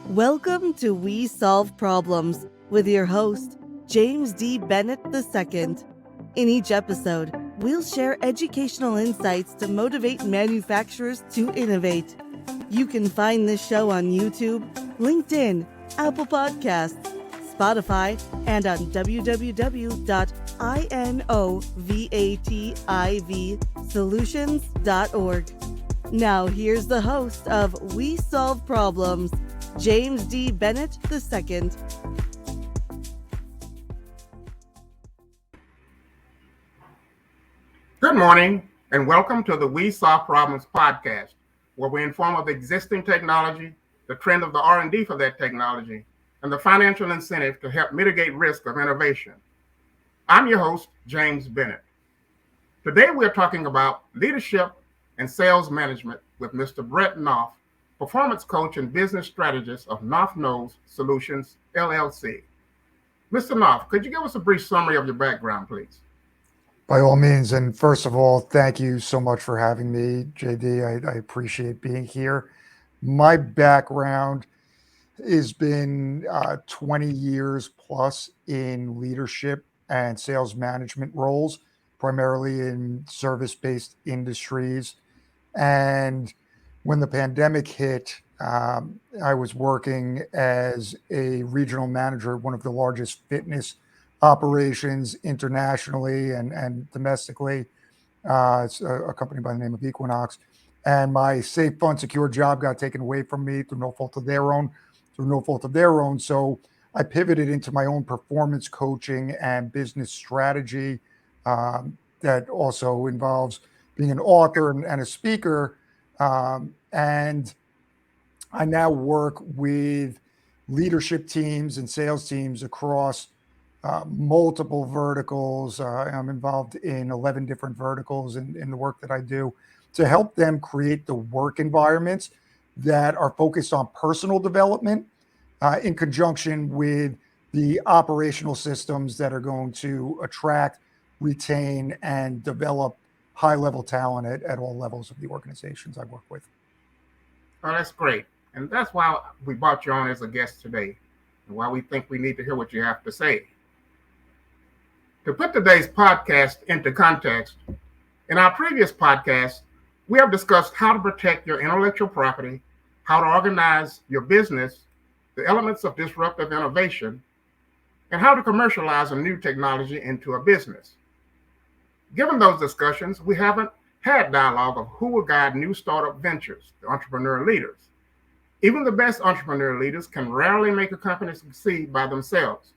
Welcome to We Solve Problems with your host, James D. Bennett II. In each episode, we'll share educational insights to motivate manufacturers to innovate. You can find this show on YouTube, LinkedIn, Apple Podcasts, Spotify, and on www.innovativsolutions.org. Now here's the host of We Solve Problems, James D. Bennett II. Good morning, and welcome to the We Solve Problems podcast, where we inform of existing technology, the trend of the R&D for that technology, and the financial incentive to help mitigate risk of innovation. I'm your host, James Bennett. Today, we're talking about leadership and sales management with Mr. Brett Knopf, performance coach and business strategist of KnopfKnows Solutions, LLC. Mr. Knopf, could you give us a brief summary of your background, please? By all means. And first of all, thank you so much for having me, JD. I appreciate being here. My background has been 20 years plus in leadership and sales management roles, primarily in service-based industries. And when the pandemic hit, I was working as a regional manager at one of the largest fitness operations internationally and domestically. It's a company by the name of Equinox. And my safe, fun, secure job got taken away from me through no fault of their own. So I pivoted into my own performance coaching and business strategy that also involves being an author and a speaker. And I now work with leadership teams and sales teams across multiple verticals. I'm involved in 11 different verticals in the work that I do to help them create the work environments that are focused on personal development in conjunction with the operational systems that are going to attract, retain, and develop high-level talent at all levels of the organizations I work with. Oh, that's great. And that's why we brought you on as a guest today, and why we think we need to hear what you have to say. To put today's podcast into context, in our previous podcast, we have discussed how to protect your intellectual property, how to organize your business, the elements of disruptive innovation, and how to commercialize a new technology into a business. Given those discussions, we haven't had dialogue of who will guide new startup ventures, the entrepreneur leaders. Even the best entrepreneur leaders can rarely make a company succeed by themselves.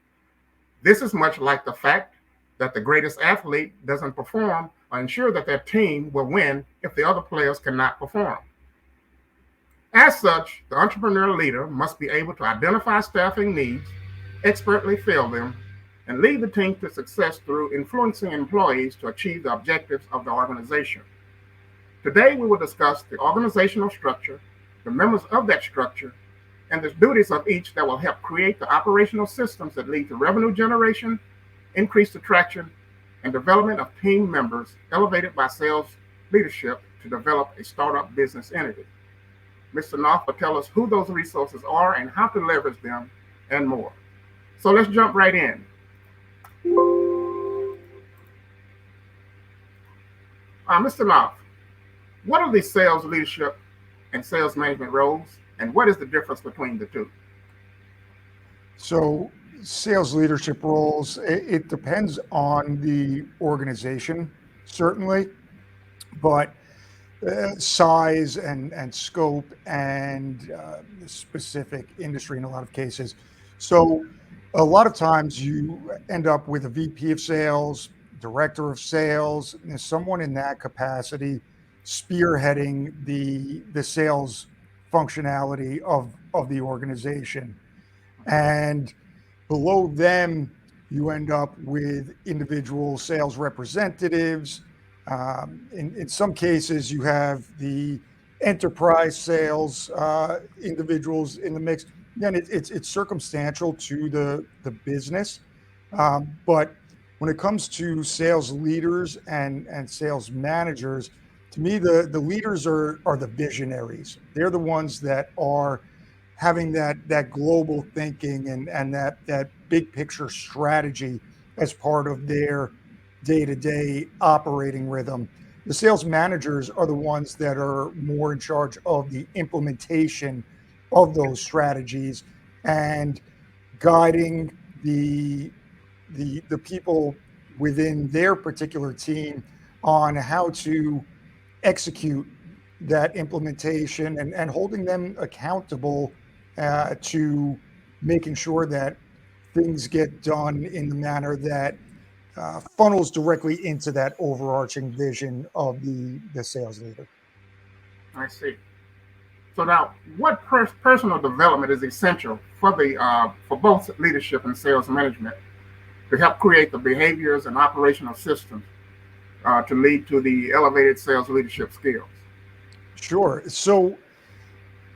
This is much like the fact that the greatest athlete doesn't perform or ensure that their team will win if the other players cannot perform. As such, the entrepreneur leader must be able to identify staffing needs, expertly fill them, and lead the team to success through influencing employees to achieve the objectives of the organization. Today, we will discuss the organizational structure, the members of that structure, and the duties of each that will help create the operational systems that lead to revenue generation, increased attraction, and development of team members elevated by sales leadership to develop a startup business entity. Mr. Knopf will tell us who those resources are and how to leverage them and more. So let's jump right in. Mr. Knopf, what are the sales leadership and sales management roles, and what is the difference between the two? So sales leadership roles, it depends on the organization, certainly, but size and scope and specific industry in a lot of cases. So a lot of times you end up with a VP of sales, director of sales, someone in that capacity spearheading the sales functionality of the organization. And below them, you end up with individual sales representatives. In some cases, you have the enterprise sales individuals in the mix. Again, it's circumstantial to the business. But when it comes to sales leaders and sales managers, to me, the leaders are the visionaries. They're the ones that are having that global thinking and that big picture strategy as part of their day-to-day operating rhythm. The sales managers are the ones that are more in charge of the implementation of those strategies and guiding the people within their particular team on how to execute that implementation and holding them accountable to making sure that things get done in the manner that funnels directly into that overarching vision of the sales leader. I see. So now, what personal development is essential for both leadership and sales management to help create the behaviors and operational systems to lead to the elevated sales leadership skills? Sure. So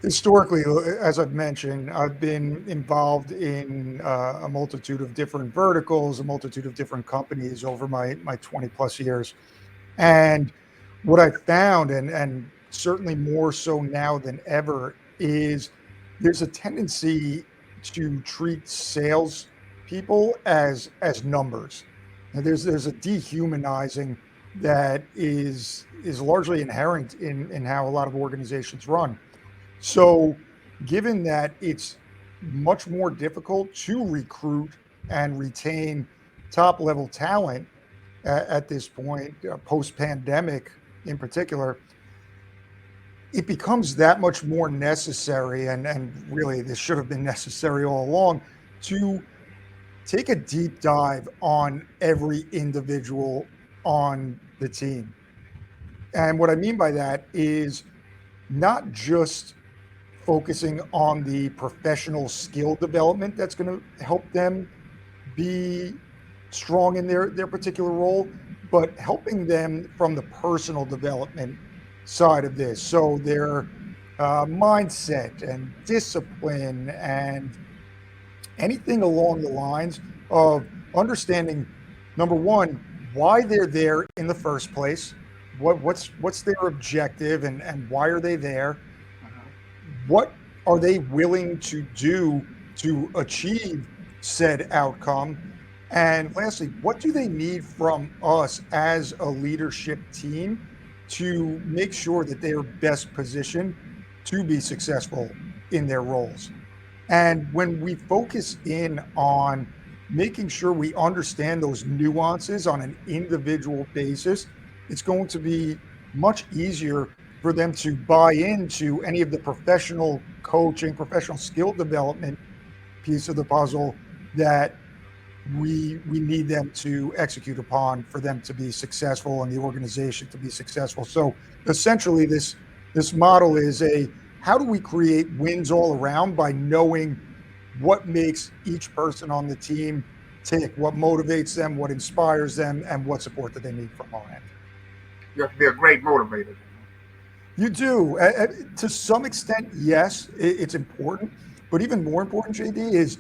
historically, as I've mentioned, I've been involved in a multitude of different verticals, a multitude of different companies over my 20 plus years. And what I found, and certainly more so now than ever, is there's a tendency to treat sales people as numbers. And there's a dehumanizing that is largely inherent in how a lot of organizations run. So, given that it's much more difficult to recruit and retain top level talent at this point, post pandemic in particular, it becomes that much more necessary. And really, this should have been necessary all along to take a deep dive on every individual on the team. And what I mean by that is not just focusing on the professional skill development that's going to help them be strong in their particular role, but helping them from the personal development side of this. So their mindset and discipline and anything along the lines of understanding, number one, why they're there in the first place, what's their objective and why are they there? What are they willing to do to achieve said outcome? And lastly, what do they need from us as a leadership team to make sure that they are best positioned to be successful in their roles? And when we focus in on making sure we understand those nuances on an individual basis, it's going to be much easier for them to buy into any of the professional coaching, professional skill development piece of the puzzle that we need them to execute upon for them to be successful and the organization to be successful. So essentially this model is how do we create wins all around by knowing what makes each person on the team tick, what motivates them, what inspires them, and what support that they need from our end. You have to be a great motivator. You do. To some extent, yes, it's important. But even more important, JD, is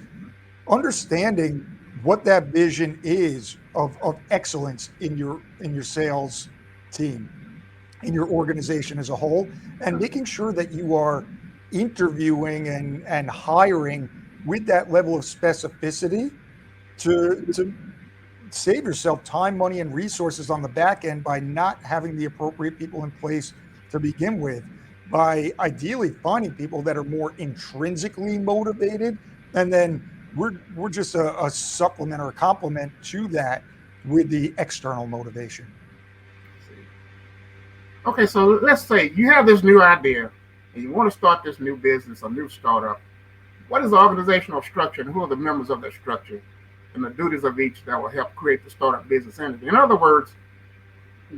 understanding what that vision is of excellence in your sales team, in your organization as a whole, and making sure that you are interviewing and hiring with that level of specificity to save yourself time, money, and resources on the back end by not having the appropriate people in place to begin with, by ideally finding people that are more intrinsically motivated, and then we're just a supplement or a complement to that with the external motivation. Okay, so let's say you have this new idea and you want to start this new business, a new startup. What is the organizational structure and who are the members of that structure and the duties of each that will help create the startup business entity? In other words,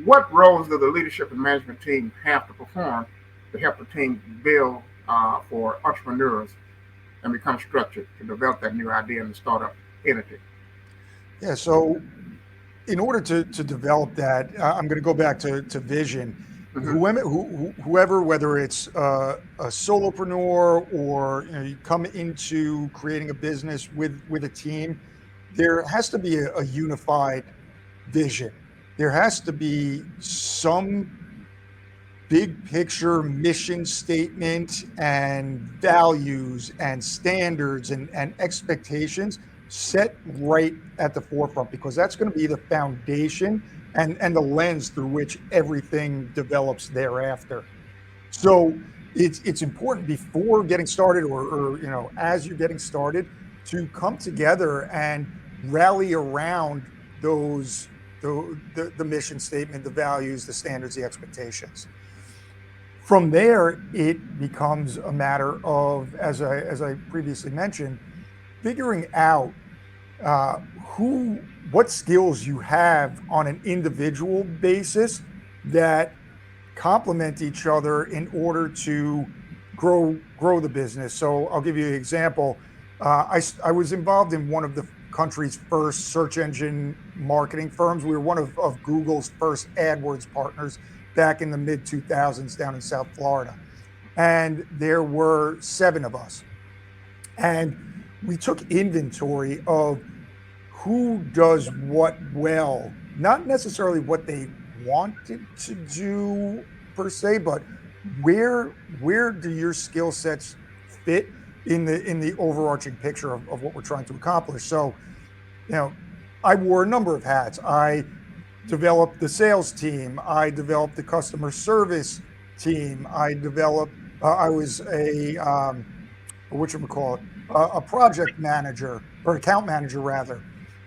what roles do the leadership and management team have to perform to help the team build for entrepreneurs and become structured to develop that new idea in the startup entity? Yeah, so in order to develop that, I'm going to go back to vision. Whoever, whether it's a solopreneur or you come into creating a business with a team, there has to be a unified vision. There has to be some big picture mission statement and values and standards and expectations set right at the forefront, because that's going to be the foundation and the lens through which everything develops thereafter. So it's important before getting started, or as you're getting started, to come together and rally around those the mission statement, the values, the standards, the expectations. From there, it becomes a matter of, as I previously mentioned, figuring out what skills you have on an individual basis that complement each other in order to grow the business. So I'll give you an example. I was involved in one of the country's first search engine marketing firms. We were one of Google's first AdWords partners back in the mid 2000s down in South Florida. And there were 7 of us. And we took inventory of who does what well, not necessarily what they wanted to do per se, but where do your skill sets fit in the overarching picture of what we're trying to accomplish. So, I wore a number of hats. I developed the sales team. I developed the customer service team. I was a a project manager, or account manager rather.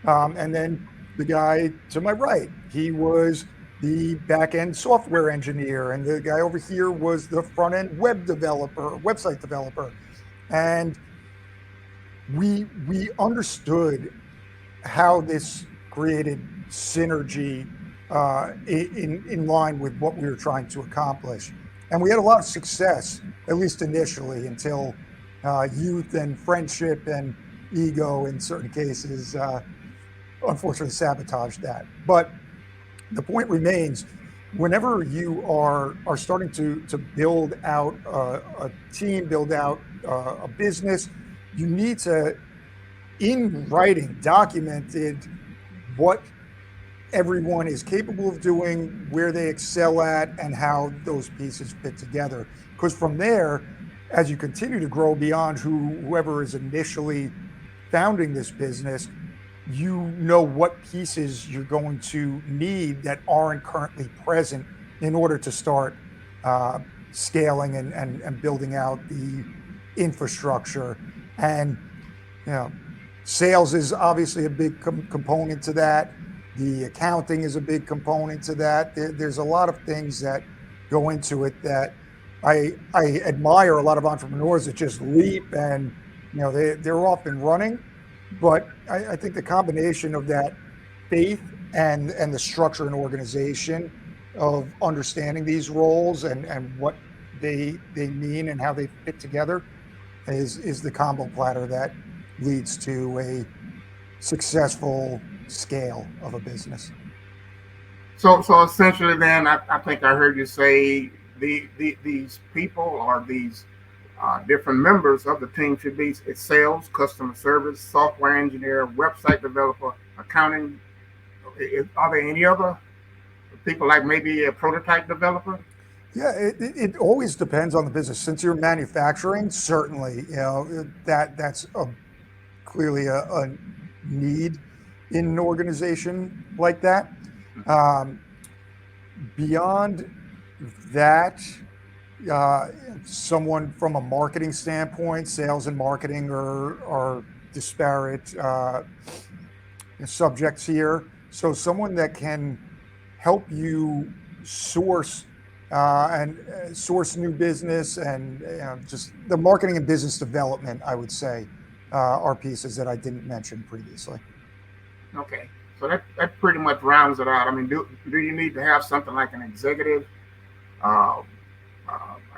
And then the guy to my right, he was the back-end software engineer, and the guy over here was the front-end website developer. And we understood how this created synergy in line with what we were trying to accomplish. And we had a lot of success, at least initially, until youth and friendship and ego in certain cases unfortunately sabotaged that. But the point remains, whenever you are starting to build out a team, build out a business, you need to, in writing, documented what everyone is capable of doing, where they excel at, and how those pieces fit together. Because from there, as you continue to grow beyond whoever is initially founding this business, you know what pieces you're going to need that aren't currently present in order to start scaling and building out the infrastructure. And sales is obviously a big component to that. The accounting is a big component to that. There's a lot of things that go into it that I admire a lot of entrepreneurs that just leap and they're off and running. But I think the combination of that faith and the structure and organization of understanding these roles and what they mean and how they fit together is the combo platter that leads to a successful scale of a business. So essentially, then I think I heard you say these people or these different members of the team should be sales, customer service, software engineer, website developer, accounting. Are there any other people, like maybe a prototype developer? Yeah, it always depends on the business. Since you're manufacturing, certainly, that's clearly a need in an organization like that. Beyond that, someone from a marketing standpoint, sales and marketing are disparate subjects here. So someone that can help you source source new business and just the marketing and business development, I would say, are pieces that I didn't mention previously. Okay, so that pretty much rounds it out. I mean, do you need to have something like an executive, I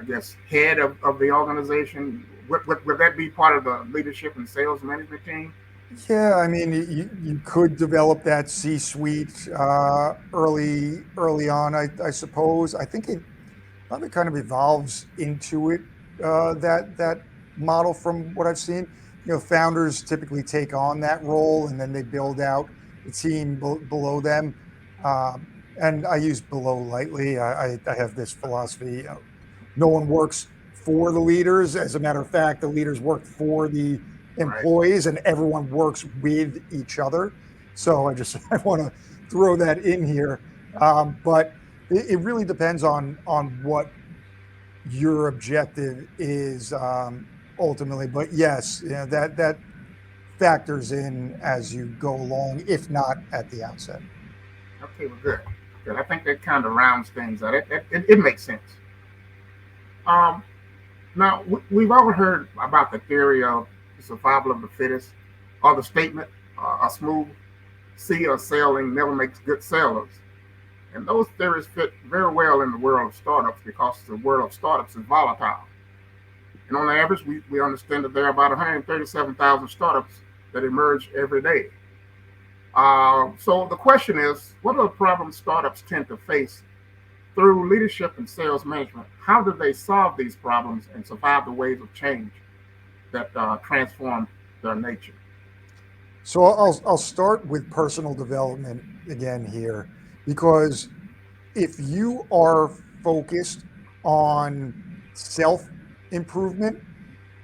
guess, head of the organization? Would that be part of the leadership and sales management team? Yeah, I mean, you could develop that C-suite early on, I suppose. I think it probably kind of evolves into it, that model from what I've seen. Founders typically take on that role and then they build out the team below them. and I use below lightly. I have this philosophy: no one works for the leaders. As a matter of fact, the leaders work for the Right. employees, and everyone works with each other. So I want to throw that in here, but it really depends on what your objective is ultimately. But yes, that factors in as you go along, if not at the outset. Okay, well, good. Good. I think that kind of rounds things out. It makes sense. Um, Now, we've all heard about the theory of the survival of the fittest, or the statement, a smooth sea or sailing never makes good sailors. And those theories fit very well in the world of startups because the world of startups is volatile. And on average, we understand that there are about 137,000 startups that emerge every day. So the question is, what are the problems startups tend to face through leadership and sales management? How do they solve these problems and survive the waves of change that transform their nature? So I'll start with personal development again here, because if you are focused on self improvement,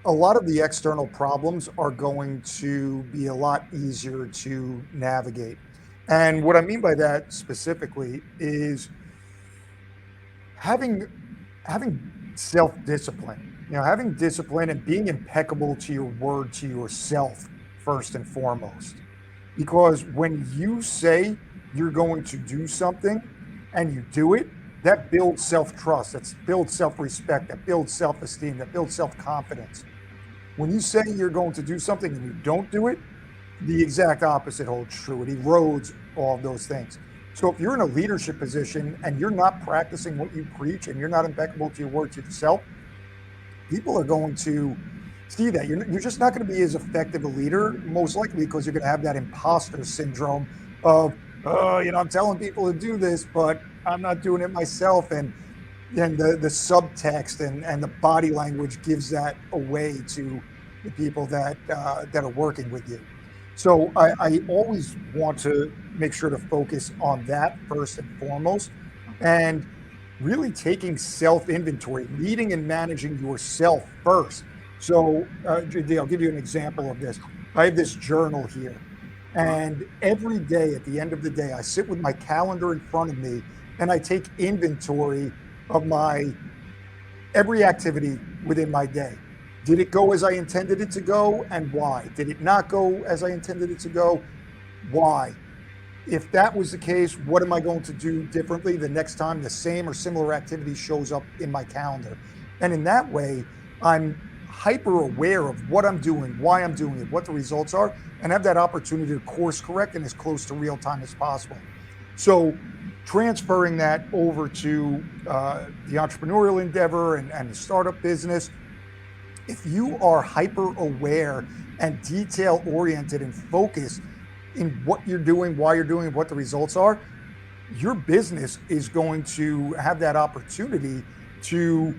a lot of the external problems are going to be a lot easier to navigate. And what I mean by that specifically is having having self-discipline. Having discipline and being impeccable to your word to yourself first and foremost. Because when you say you're going to do something and you do it, that builds self-trust, that builds self-respect, that builds self-esteem, that builds self-confidence. When you say you're going to do something and you don't do it, the exact opposite holds true. It erodes all of those things. So if you're in a leadership position and you're not practicing what you preach and you're not impeccable to your word to yourself, people are going to see that. You're just not going to be as effective a leader, most likely because you're going to have that imposter syndrome of, oh, I'm telling people to do this, but I'm not doing it myself. And the subtext and the body language gives that away to the people that are working with you. So I always want to make sure to focus on that first and foremost, and really taking self inventory, leading and managing yourself first. So, JD, I'll give you an example of this. I have this journal here, and every day at the end of the day, I sit with my calendar in front of me and I take inventory of my every activity within my day. Did it go as I intended it to go, and why? Did it not go as I intended it to go? Why? If that was the case, what am I going to do differently the next time the same or similar activity shows up in my calendar? And in that way, I'm hyper aware of what I'm doing, why I'm doing it, what the results are, and have that opportunity to course correct in as close to real time as possible. So transferring that over to the entrepreneurial endeavor and the startup business, if you are hyper aware and detail oriented and focused in what you're doing, why you're doing it, what the results are, your business is going to have that opportunity to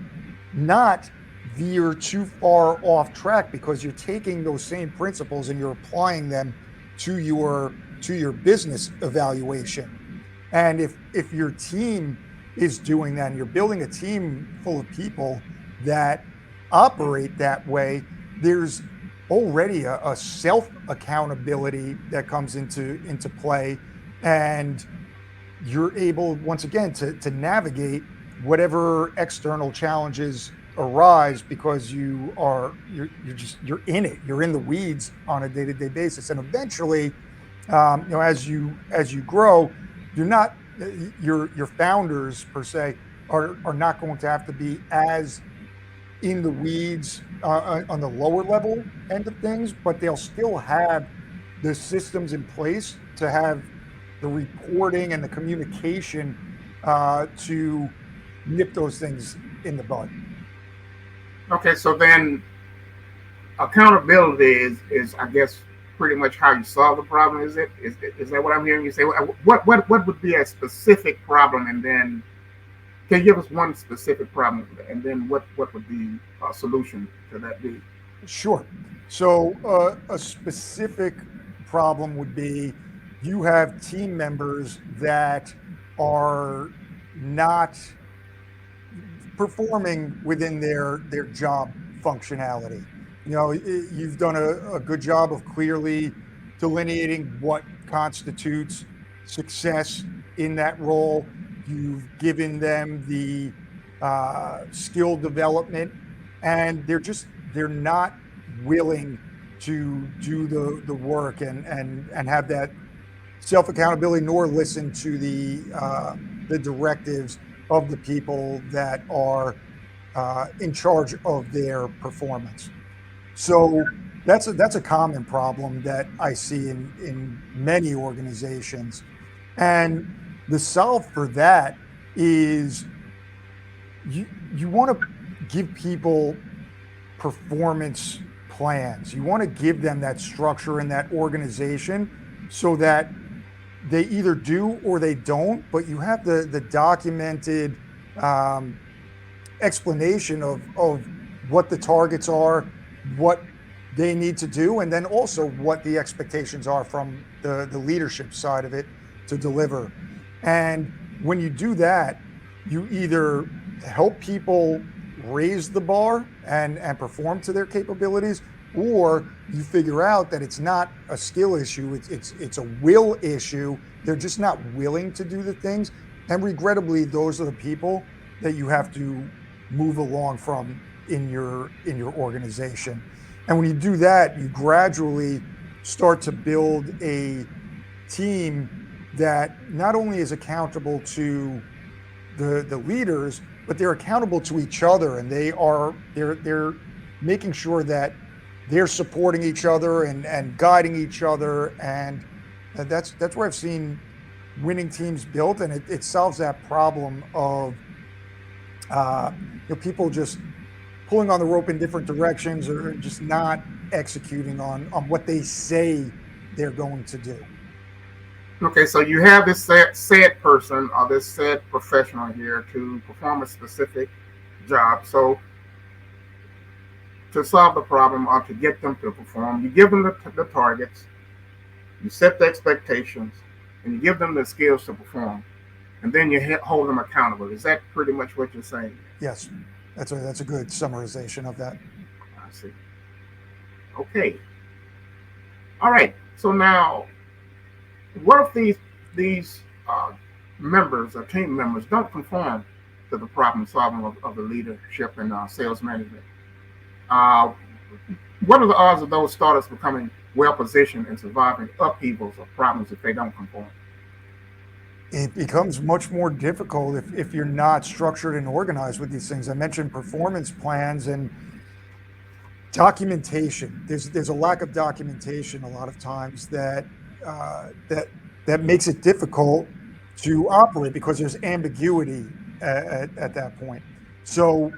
not veer too far off track, because you're taking those same principles and you're applying them to your business evaluation. And if your team is doing that and you're building a team full of people that operate that way, there's already a self accountability that comes into play, and you're able once again to navigate whatever external challenges arise, because you're in it, you're in the weeds on a day-to-day basis. And eventually, as you grow, you're not your founders per se are not going to have to be as in the weeds on the lower level end of things, but they'll still have the systems in place to have the reporting and the communication to nip those things in the bud. Okay, so then accountability is I guess pretty much how you solve the problem. Is that what I'm hearing you say? What would be a specific problem, and then can you give us one specific problem, and then what would the solution to that be? Sure. So a specific problem would be you have team members that are not performing within their job functionality. You've done a good job of clearly delineating what constitutes success in that role. You've given them the skill development, and they're not willing to do the work and have that self accountability, nor listen to the directives of the people that are in charge of their performance. So that's a common problem that I see in many organizations. And the solve for that is you want to give people performance plans. You want to give them that structure in that organization so that they either do or they don't, but you have the documented explanation of what the targets are, what they need to do, and then also what the expectations are from the leadership side of it to deliver. And when you do that, you either help people raise the bar and perform to their capabilities, or you figure out that it's not a skill issue, it's a will issue. They're just not willing to do the things. And regrettably, those are the people that you have to move along from in your organization. And when you do that, you gradually start to build a team that not only is accountable to the leaders, but they're accountable to each other, and they're making sure that they're supporting each other and guiding each other. And that's where I've seen winning teams built, and it solves that problem of people just pulling on the rope in different directions or just not executing on what they say they're going to do. Okay, so you have this said person or this said professional here to perform a specific job. So to solve the problem or to get them to perform, you give them the targets, you set the expectations, and you give them the skills to perform, and then you hold them accountable. Is that pretty much what you're saying? Yes, that's a good summarization of that. I see. Okay. All right. So now, what if these members or team members don't conform to the problem solving of the leadership and sales management? What are the odds of those startups becoming well positioned and surviving upheavals or problems if they don't conform? It becomes much more difficult if you're not structured and organized with these things. I mentioned performance plans and documentation. There's a lack of documentation a lot of times that makes it difficult to operate because there's ambiguity at that point. So,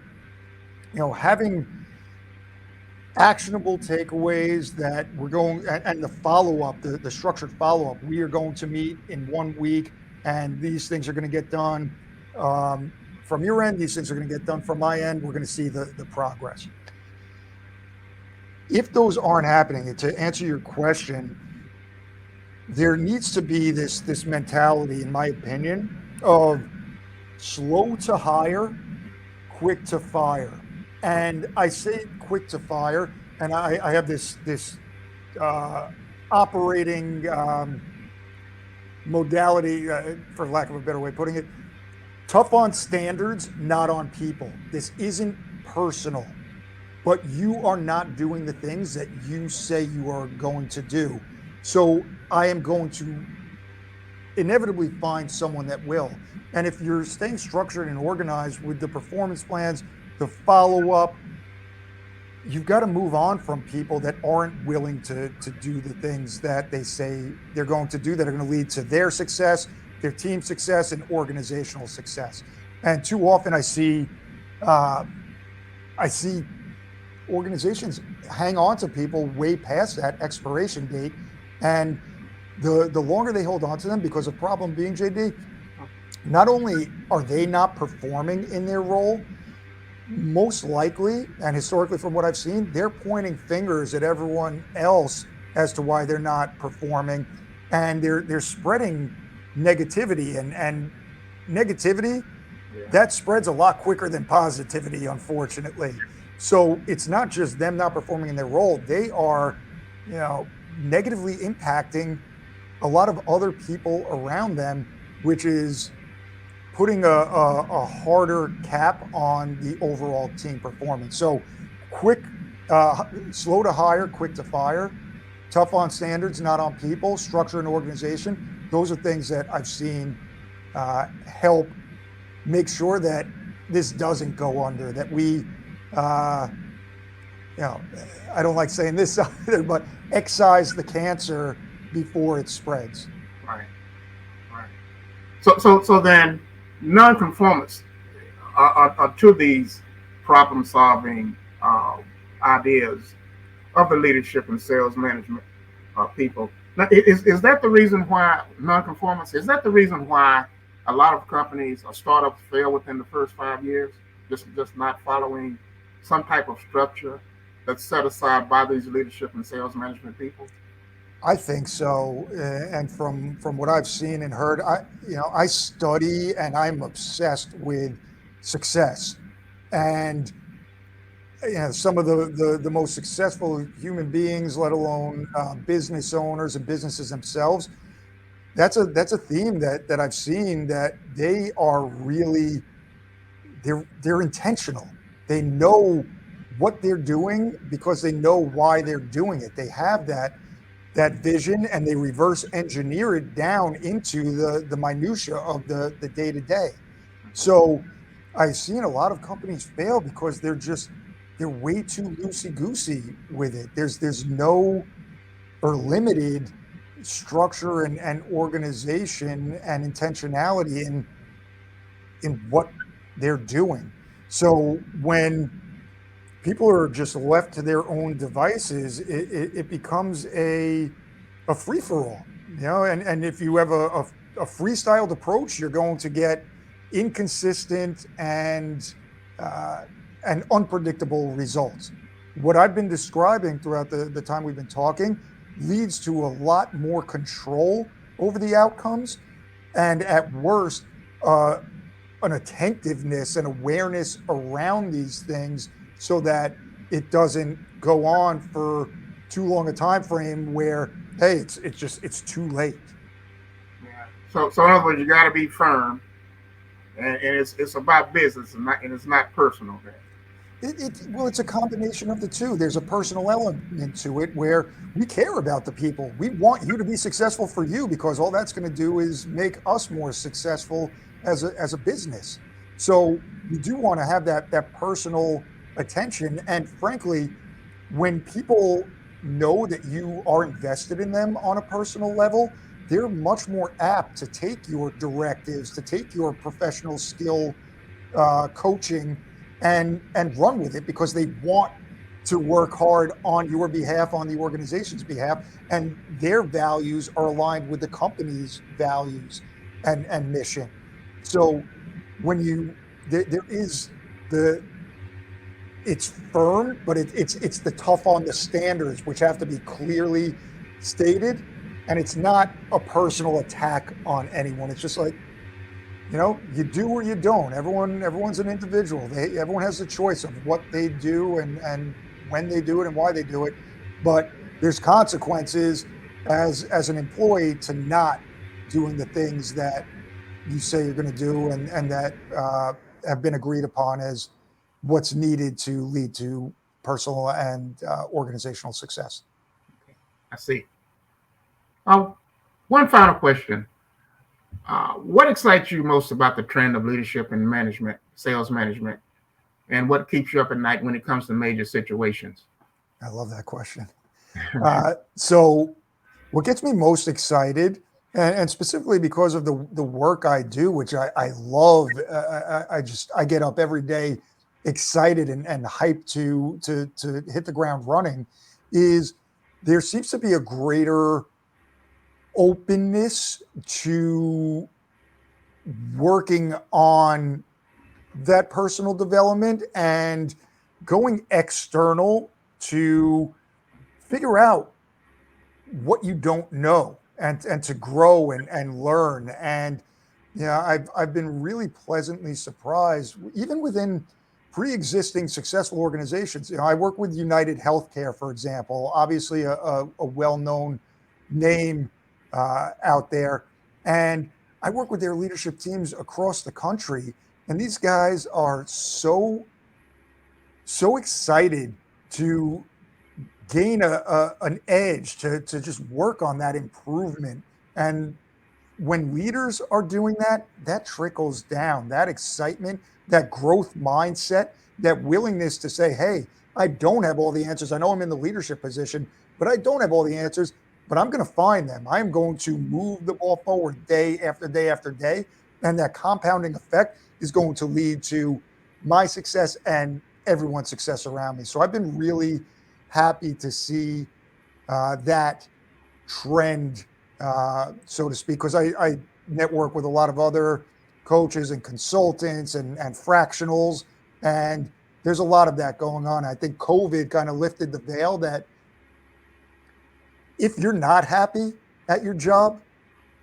having actionable takeaways that we're going, and the follow-up, the structured follow-up, we are going to meet in 1 week and these things are going to get done from your end, these things are going to get done from my end, we're going to see the progress. If those aren't happening, and to answer your question, there needs to be this mentality, in my opinion, of slow to hire, quick to fire. And I say quick to fire, and I have this operating modality, for lack of a better way of putting it, tough on standards, not on people. This isn't personal, but you are not doing the things that you say you are going to do. So I am going to inevitably find someone that will. And if you're staying structured and organized with the performance plans, the follow-up, you've got to move on from people that aren't willing to do the things that they say they're going to do, that are going to lead to their success, their team success, and organizational success. And too often I see organizations hang on to people way past that expiration date. And the longer they hold on to them, because the problem being, JD, not only are they not performing in their role, most likely, and historically from what I've seen, they're pointing fingers at everyone else as to why they're not performing, and they're spreading negativity and negativity, Yeah. that spreads a lot quicker than positivity, unfortunately. So it's not just them not performing in their role. They are, negatively impacting a lot of other people around them, which is putting a harder cap on the overall team performance. So quick, slow to hire, quick to fire, tough on standards, not on people, structure and organization. Those are things that I've seen help make sure that this doesn't go under, that we, uh, I don't like saying this either, but excise the cancer before it spreads. Right. Right. So then, nonconformists are to these problem-solving ideas of the leadership and sales management people. Now, is that the reason why nonconformists? Is that the reason why a lot of companies or startups fail within the first 5 years? Just not following some type of structure that's set aside by these leadership and sales management people? I think so, and from what I've seen and heard, I study and I'm obsessed with success, and some of the most successful human beings, let alone business owners and businesses themselves. That's a theme that I've seen, that they are really, they're intentional. They know what they're doing because they know why they're doing it. They have that vision, and they reverse engineer it down into the minutia of the day to day. So I've seen a lot of companies fail because they're way too loosey goosey with it. There's no, or limited, structure and organization and intentionality in what they're doing. So when people are just left to their own devices, it becomes a free for all, and if you have a freestyled approach, you're going to get inconsistent and unpredictable results. What I've been describing throughout the time we've been talking leads to a lot more control over the outcomes, and at worst, an attentiveness and awareness around these things, so that it doesn't go on for too long a time frame where, hey, it's too late. Yeah. So in other words, you got to be firm, and it's about business and it's not personal. Well, it's a combination of the two. There's a personal element to it where we care about the people. We want you to be successful for you, because all that's going to do is make us more successful as a business. So you do want to have that personal attention. And frankly, when people know that you are invested in them on a personal level, they're much more apt to take your directives, to take your professional skill coaching, and run with it, because they want to work hard on your behalf, on the organization's behalf, and their values are aligned with the company's values and mission. So when there is it's firm, but it's the tough on the standards, which have to be clearly stated, and it's not a personal attack on anyone. It's just like, you do or you don't. Everyone's an individual. Everyone has the choice of what they do and when they do it and why they do it. But there's consequences as an employee to not doing the things that you say you're going to do, and that have been agreed upon as what's needed to lead to personal and organizational success. I see. One final question. What excites you most about the trend of leadership and management, sales management, and what keeps you up at night when it comes to major situations? I love that question. So what gets me most excited, and specifically because of the work I do, which I love, I get up every day excited and hyped to hit the ground running, is there seems to be a greater openness to working on that personal development and going external to figure out what you don't know, and to grow and learn. And Yeah, I've been really pleasantly surprised, even within pre-existing successful organizations. I work with United Healthcare, for example, obviously a well-known name out there, and I work with their leadership teams across the country, and these guys are so excited to gain an edge to just work on that improvement. And when leaders are doing that, that trickles down. That excitement, that growth mindset, that willingness to say, hey, I don't have all the answers. I know I'm in the leadership position, but I don't have all the answers, but I'm going to find them. I'm going to move the ball forward day after day after day. And that compounding effect is going to lead to my success and everyone's success around me. So I've been really happy to see that trend, so to speak, because I network with a lot of other coaches and consultants and fractionals, and there's a lot of that going on. I think COVID kind of lifted the veil that if you're not happy at your job,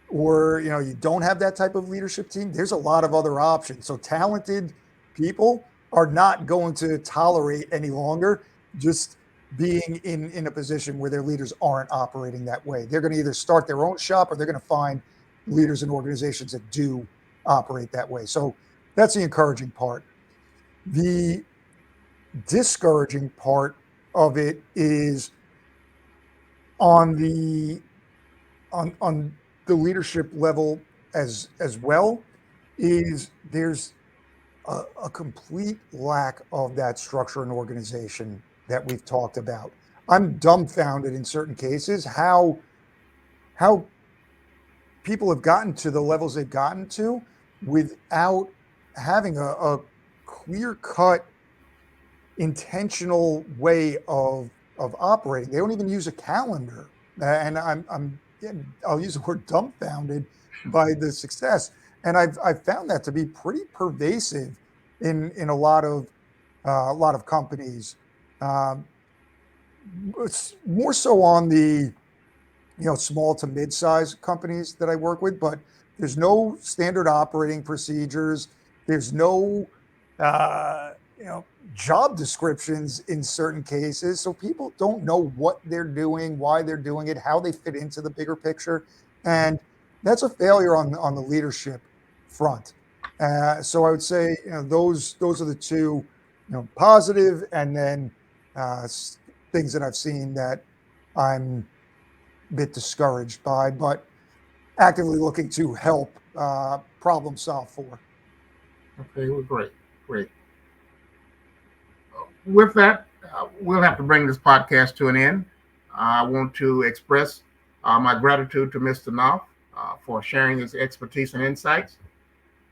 or you don't have that type of leadership team, there's a lot of other options. So talented people are not going to tolerate any longer just being in a position where their leaders aren't operating that way. They're going to either start their own shop or they're going to find leaders and organizations that do operate that way. So that's the encouraging part. The discouraging part of it is on the leadership level as well, is there's a complete lack of that structure and organization that we've talked about. I'm dumbfounded in certain cases how people have gotten to the levels they've gotten to without having a clear-cut, intentional way of operating. They don't even use a calendar, and I'll use the word dumbfounded by the success. And I've found that to be pretty pervasive in a lot of companies. It's more so on the small to mid-sized companies that I work with, but there's no standard operating procedures. There's no job descriptions in certain cases, so people don't know what they're doing, why they're doing it, how they fit into the bigger picture, and that's a failure on the leadership front. So I would say those are the two positive, and then things that I've seen that I'm a bit discouraged by, but actively looking to help problem solve for. Okay, well, great. With that, we'll have to bring this podcast to an end. I want to express my gratitude to Mr. Knopf for sharing his expertise and insights,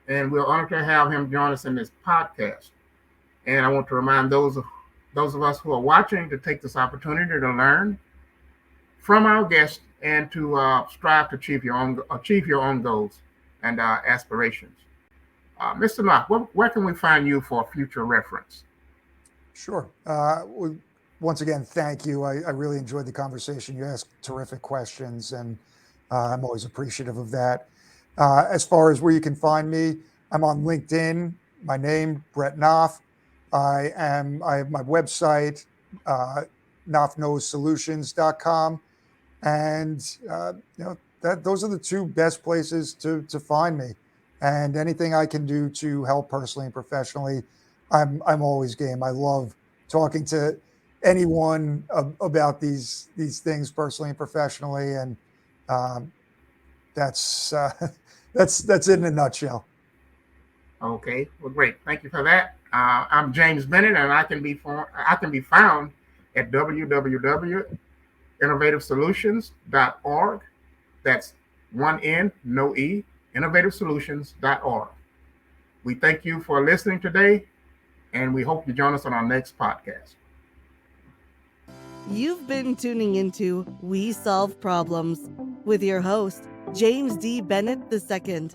and we're honored to have him join us in this podcast. And I want to remind those of us who are watching to take this opportunity to learn from our guests and to strive to achieve your own goals and aspirations. Mr. Knopf, where can we find you for future reference? Sure. Once again, thank you. I really enjoyed the conversation. You asked terrific questions, and I'm always appreciative of that. As far as where you can find me, I'm on LinkedIn. My name, Brett Knopf. I have my website, KnopfKnowsSolutions.com, and those are the two best places to find me. And anything I can do to help personally and professionally, I'm always game. I love talking to anyone about these things personally and professionally, and that's it in a nutshell. Okay, well, great. Thank you for that. I'm James Bennett, and I can be found at www.innovativesolutions.org. That's one N, no E, innovativesolutions.org. We thank you for listening today, and we hope you join us on our next podcast. You've been tuning into We Solve Problems with your host, James D. Bennett II.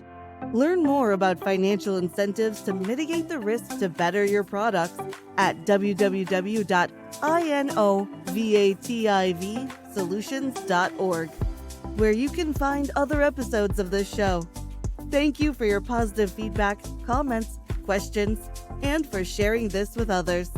Learn more about financial incentives to mitigate the risk to better your products at www.innovativesolutions.org, where you can find other episodes of this show. Thank you for your positive feedback, comments, questions, and for sharing this with others.